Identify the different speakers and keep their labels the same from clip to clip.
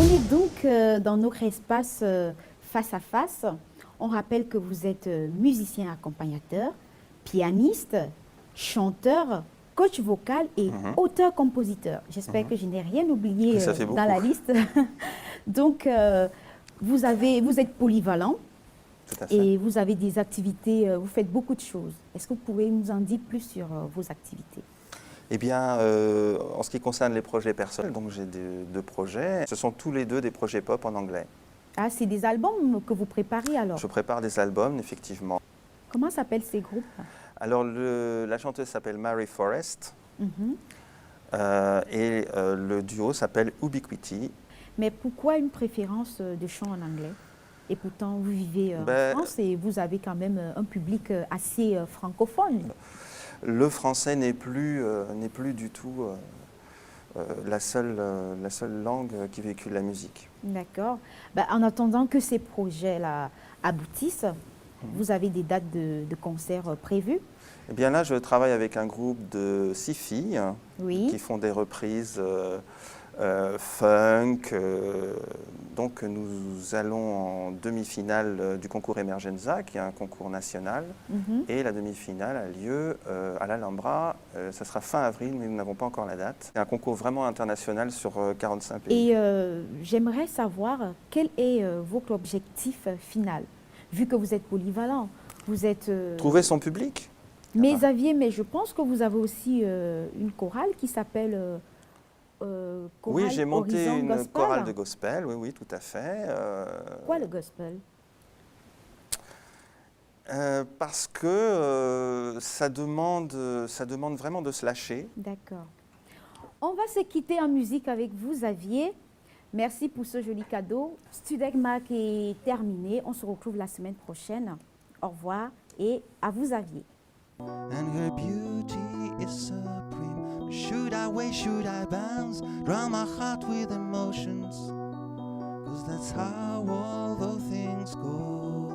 Speaker 1: On est donc dans notre espace face à face. On rappelle que vous êtes musicien accompagnateur, pianiste, chanteur, coach vocal et auteur-compositeur. J'espère que je n'ai rien oublié dans la liste. Donc, vous êtes polyvalent et vous avez des activités, vous faites beaucoup de choses. Est-ce que vous pouvez nous en dire plus sur vos activités?
Speaker 2: Eh bien, en ce qui concerne les projets personnels, donc j'ai deux projets. Ce sont tous les deux des projets pop en anglais.
Speaker 1: Ah, c'est des albums que vous préparez alors?
Speaker 2: Je prépare des albums, effectivement.
Speaker 1: Comment s'appellent ces groupes?
Speaker 2: Alors, la chanteuse s'appelle Mary Forrest et le duo s'appelle Ubiquity.
Speaker 1: Mais pourquoi une préférence de chant en anglais? Et pourtant, vous vivez en France et vous avez quand même un public assez francophone.
Speaker 2: Le français n'est plus du tout la seule langue qui véhicule la musique.
Speaker 1: D'accord. En attendant que ces projets-là aboutissent, vous avez des dates de concerts prévues?
Speaker 2: Eh bien là, je travaille avec un groupe de 6 filles qui font des reprises funk. Donc nous allons en demi-finale du concours Emergenza, qui est un concours national. Et la demi-finale a lieu à l'Alhambra. Ça sera fin avril, mais nous n'avons pas encore la date. C'est un concours vraiment international sur 45 pays.
Speaker 1: Et j'aimerais savoir quel est votre objectif final, vu que vous êtes polyvalent. Vous êtes...
Speaker 2: Trouver son public.
Speaker 1: Mais je pense que vous avez aussi une chorale qui s'appelle...
Speaker 2: oui, j'ai monté une
Speaker 1: gospel.
Speaker 2: chorale de gospel, oui, tout à fait.
Speaker 1: Pourquoi le gospel?
Speaker 2: Parce que ça demande vraiment de se lâcher.
Speaker 1: D'accord. On va se quitter en musique avec vous, Xavier. Merci pour ce joli cadeau. Studek Mac est terminé. On se retrouve la semaine prochaine. Au revoir et à vous, Xavier.
Speaker 3: And her beauty is supreme. Should I wait, should I bounce? Drown my heart with emotions, 'cause that's how all the things go.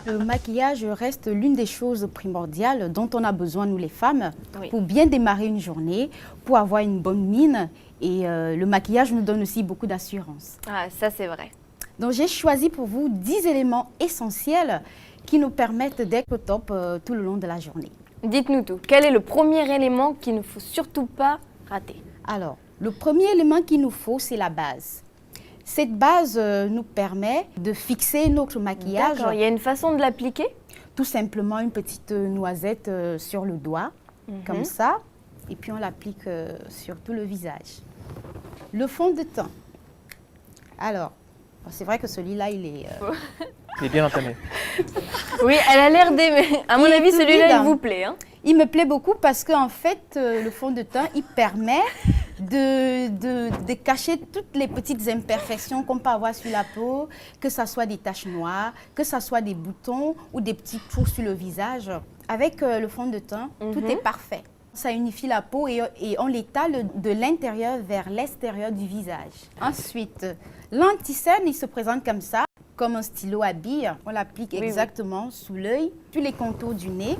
Speaker 1: Le maquillage reste l'une des choses primordiales dont on a besoin, nous les femmes, pour bien démarrer une journée, pour avoir une bonne mine. Et le maquillage nous donne aussi beaucoup d'assurance.
Speaker 4: Ah, ça c'est vrai.
Speaker 1: Donc j'ai choisi pour vous 10 éléments essentiels qui nous permettent d'être au top tout le long de la journée.
Speaker 4: Dites-nous tout. Quel est le premier élément qu'il ne faut surtout pas rater?
Speaker 1: Alors, le premier élément qu'il nous faut, c'est la base. Cette base nous permet de fixer notre maquillage.
Speaker 4: D'accord, il y a une façon de l'appliquer?
Speaker 1: Tout simplement une petite noisette sur le doigt, comme ça, et puis on l'applique sur tout le visage. Le fond de teint. Alors, c'est vrai que celui-là, il est...
Speaker 5: Il est bien entamé.
Speaker 4: Oui, elle a l'air d'aimer. À mon avis, celui-là, il vous plaît. Hein?
Speaker 1: Il me plaît beaucoup parce qu'en fait, le fond de teint, il permet de cacher toutes les petites imperfections qu'on peut avoir sur la peau, que ce soit des taches noires, que ce soit des boutons ou des petits trous sur le visage. Avec le fond de teint, tout est parfait. Ça unifie la peau et on l'étale de l'intérieur vers l'extérieur du visage. Ensuite, l'anti-cerne, il se présente comme ça, comme un stylo à billes. On l'applique exactement sous l'œil, sur les contours du nez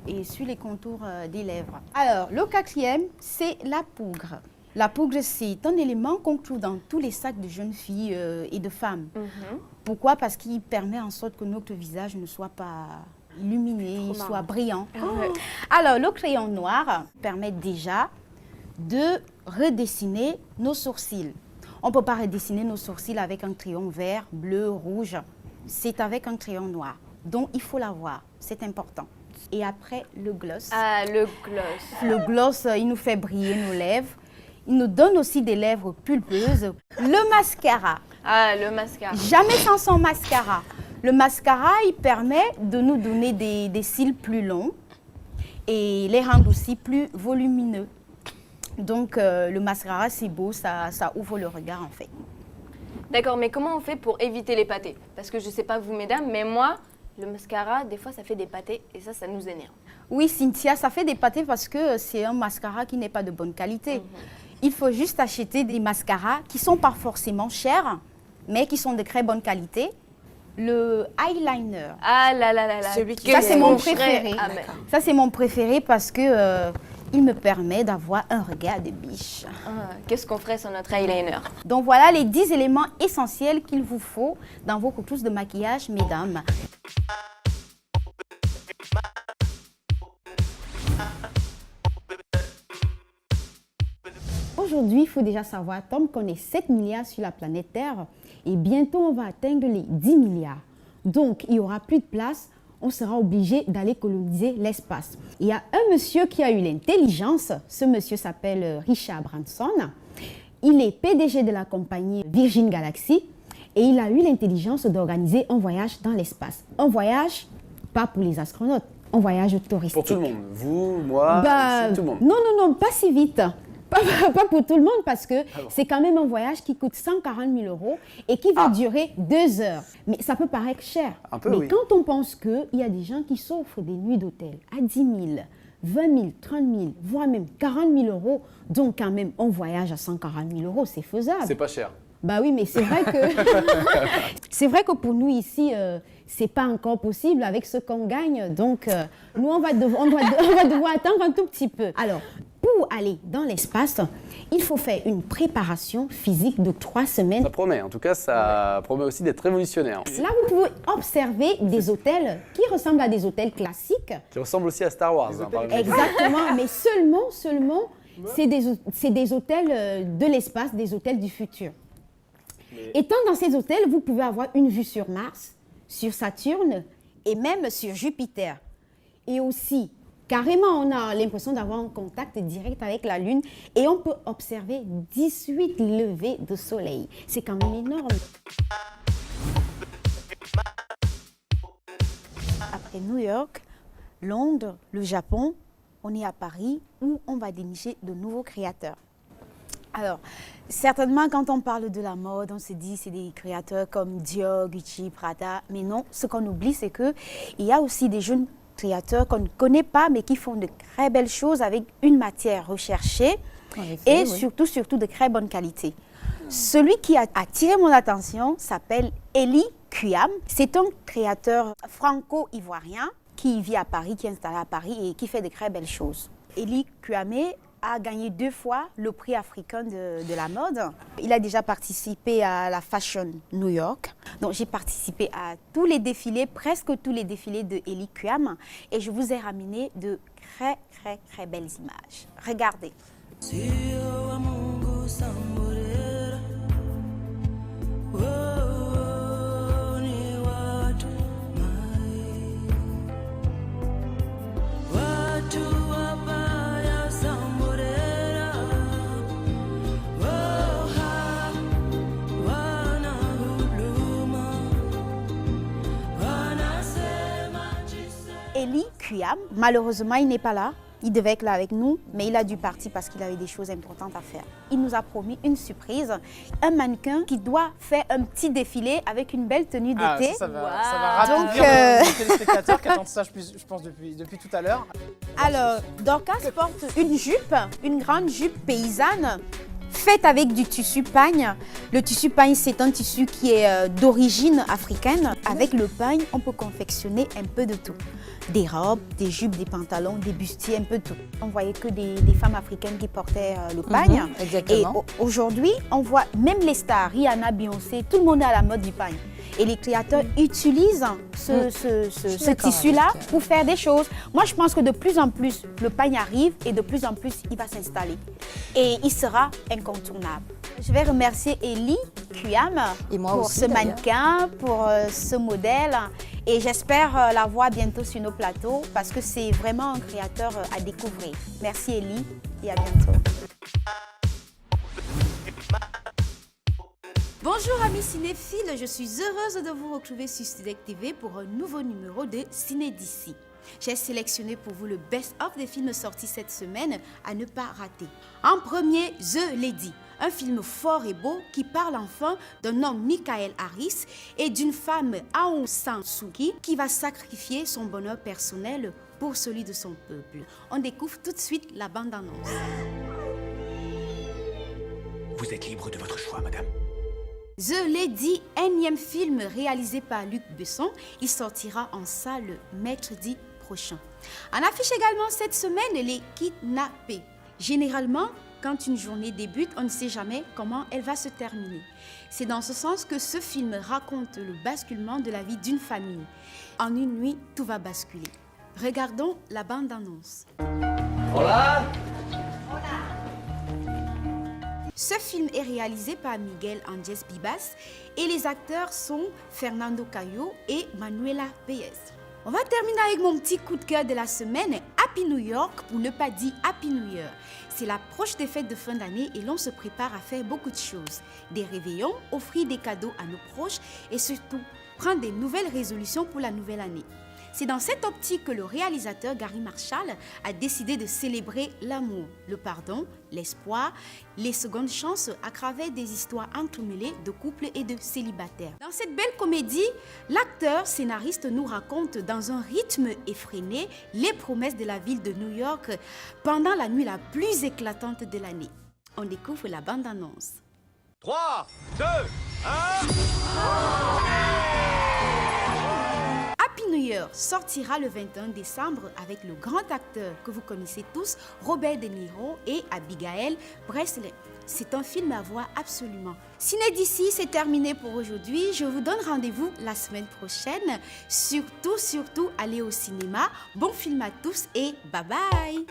Speaker 1: et sur les contours des lèvres. Alors, le quatrième, c'est la poudre. La poudre, c'est un élément qu'on trouve dans tous les sacs de jeunes filles et de femmes. Pourquoi? Parce qu'il permet en sorte que notre visage ne soit pas illuminé, il soit brillant. Alors, le crayon noir permet déjà de redessiner nos sourcils. On ne peut pas redessiner nos sourcils avec un crayon vert, bleu, rouge. C'est avec un crayon noir. Donc, il faut l'avoir. C'est important. Et après, le gloss.
Speaker 4: Ah, le gloss.
Speaker 1: Le gloss, il nous fait briller nos lèvres. Il nous donne aussi des lèvres pulpeuses. Le mascara.
Speaker 4: Ah, le mascara.
Speaker 1: Jamais sans son mascara. Le mascara, il permet de nous donner des cils plus longs et les rendre aussi plus volumineux. Donc, le mascara, c'est beau, ça ouvre le regard en fait.
Speaker 4: D'accord, mais comment on fait pour éviter les pâtés? Parce que je ne sais pas vous, mesdames, mais moi, le mascara, des fois, ça fait des pâtés et ça nous énerve.
Speaker 1: Oui, Cynthia, ça fait des pâtés parce que c'est un mascara qui n'est pas de bonne qualité. Il faut juste acheter des mascaras qui ne sont pas forcément chers, mais qui sont de très bonne qualité. Le eyeliner.
Speaker 4: Ah là là là là.
Speaker 1: Ça, c'est mon préféré.
Speaker 4: Ah,
Speaker 1: ça, c'est mon préféré parce que il me permet d'avoir un regard de biche.
Speaker 4: Qu'est-ce qu'on ferait sans notre eyeliner?
Speaker 1: Donc voilà les 10 éléments essentiels qu'il vous faut dans vos trousses de maquillage, mesdames. Aujourd'hui, il faut déjà savoir, Tom, qu'on est 7 milliards sur la planète Terre et bientôt on va atteindre les 10 milliards. Donc, il n'y aura plus de place, on sera obligé d'aller coloniser l'espace. Il y a un monsieur qui a eu l'intelligence, ce monsieur s'appelle Richard Branson. Il est PDG de la compagnie Virgin Galaxy et il a eu l'intelligence d'organiser un voyage dans l'espace. Un voyage, pas pour les astronautes, un voyage touristique.
Speaker 6: Pour tout le monde, vous, moi, tout le monde.
Speaker 1: Non, pas si vite. Pas pour tout le monde parce que c'est quand même un voyage qui coûte 140 000 euros et qui va durer 2 heures. Mais ça peut paraître cher.
Speaker 6: Un peu,
Speaker 1: mais
Speaker 6: oui.
Speaker 1: quand on pense qu'il y a des gens qui s'offrent des nuits d'hôtel à 10 000, 20 000, 30 000, voire même 40 000 euros, donc quand même un voyage à 140 000 euros, c'est faisable.
Speaker 6: C'est pas cher.
Speaker 1: Bah oui, mais c'est vrai que c'est vrai que pour nous ici, c'est pas encore possible avec ce qu'on gagne. Donc nous, on va devoir attendre un tout petit peu. Alors, pour aller dans l'espace, il faut faire une préparation physique de 3 semaines.
Speaker 6: Ça promet, en tout cas, ça promet aussi d'être révolutionnaire.
Speaker 1: Là, vous pouvez observer des hôtels qui ressemblent à des hôtels classiques.
Speaker 6: Qui ressemble aussi à Star Wars, par exemple.
Speaker 1: Exactement, mais seulement, c'est des hôtels de l'espace, des hôtels du futur. Étant dans ces hôtels, vous pouvez avoir une vue sur Mars, sur Saturne et même sur Jupiter. Et aussi, carrément, on a l'impression d'avoir un contact direct avec la Lune et on peut observer 18 levées de soleil. C'est quand même énorme. Après New York, Londres, le Japon, on est à Paris où on va dénicher de nouveaux créateurs. Alors, certainement, quand on parle de la mode, on se dit c'est des créateurs comme Dior, Gucci, Prada. Mais non, ce qu'on oublie, c'est qu'il y a aussi des jeunes créateurs qu'on ne connaît pas, mais qui font de très belles choses avec une matière recherchée et surtout de très bonne qualité. Celui qui a attiré mon attention s'appelle Eli Kuyam. C'est un créateur franco-ivoirien qui vit à Paris, qui est installé à Paris et qui fait de très belles choses. Eli Kuyamé a gagné 2 fois le prix africain de la mode. Il a déjà participé à la Fashion New York. Donc j'ai participé à tous les défilés, presque tous les défilés de Eli Kuyam. Et je vous ai ramené de très belles images. Regardez. Eli Kuyam, malheureusement, il n'est pas là. Il devait être là avec nous, mais il a dû partir parce qu'il avait des choses importantes à faire. Il nous a promis une surprise, un mannequin qui doit faire un petit défilé avec une belle tenue d'été.
Speaker 5: Ça va raconter les téléspectateurs qui attendent ça, je pense, depuis tout à l'heure.
Speaker 1: Alors, Dorcas porte une jupe, une grande jupe paysanne, faite avec du tissu pagne. Le tissu pagne, c'est un tissu qui est d'origine africaine. Avec le pagne, on peut confectionner un peu de tout. Des robes, des jupes, des pantalons, des bustiers, un peu de tout. On voyait que des femmes africaines qui portaient le pagne.
Speaker 7: Exactement.
Speaker 1: Et aujourd'hui, on voit même les stars, Rihanna, Beyoncé, tout le monde est à la mode du pagne. Et les créateurs utilisent ce tissu-là pour faire des choses. Moi, je pense que de plus en plus, le pagne arrive et de plus en plus, il va s'installer. Et il sera incontournable. Je vais remercier Eli Kuyam pour ce mannequin, pour ce modèle. Et j'espère la voir bientôt sur nos plateaux parce que c'est vraiment un créateur à découvrir. Merci Eli et à bientôt. Bonjour amis cinéphiles, je suis heureuse de vous retrouver sur Studec TV pour un nouveau numéro de Ciné d'ici. J'ai sélectionné pour vous le best-of des films sortis cette semaine à ne pas rater. En premier, The Lady, un film fort et beau qui parle enfin d'un homme Michael Harris et d'une femme Aung San Suu Kyi qui va sacrifier son bonheur personnel pour celui de son peuple. On découvre tout de suite la bande-annonce.
Speaker 8: Vous êtes libre de votre choix, madame.
Speaker 1: The Lady, énième film réalisé par Luc Besson, il sortira en salle le mercredi prochain. On affiche également cette semaine Les Kidnappés. Généralement, quand une journée débute, on ne sait jamais comment elle va se terminer. C'est dans ce sens que ce film raconte le basculement de la vie d'une famille. En une nuit, tout va basculer. Regardons la bande-annonce.
Speaker 6: Hola!
Speaker 1: Ce film est réalisé par Miguel Ángel Bibas et les acteurs sont Fernando Cayo et Manuela Pérez. On va terminer avec mon petit coup de cœur de la semaine, Happy New York, pour ne pas dire Happy New Year. C'est l'approche des fêtes de fin d'année et l'on se prépare à faire beaucoup de choses. Des réveillons, offrir des cadeaux à nos proches et surtout prendre des nouvelles résolutions pour la nouvelle année. C'est dans cette optique que le réalisateur Gary Marshall a décidé de célébrer l'amour, le pardon, l'espoir, les secondes chances à travers des histoires entremêlées de couples et de célibataires. Dans cette belle comédie, l'acteur scénariste nous raconte dans un rythme effréné les promesses de la ville de New York pendant la nuit la plus éclatante de l'année. On découvre la bande-annonce.
Speaker 8: 3, 2, 1...
Speaker 1: Happy New Year sortira le 21 décembre avec le grand acteur que vous connaissez tous, Robert De Niro et Abigail Breslin. C'est un film à voir absolument. Ciné d'ici, c'est terminé pour aujourd'hui. Je vous donne rendez-vous la semaine prochaine. Surtout, allez au cinéma. Bon film à tous et bye bye!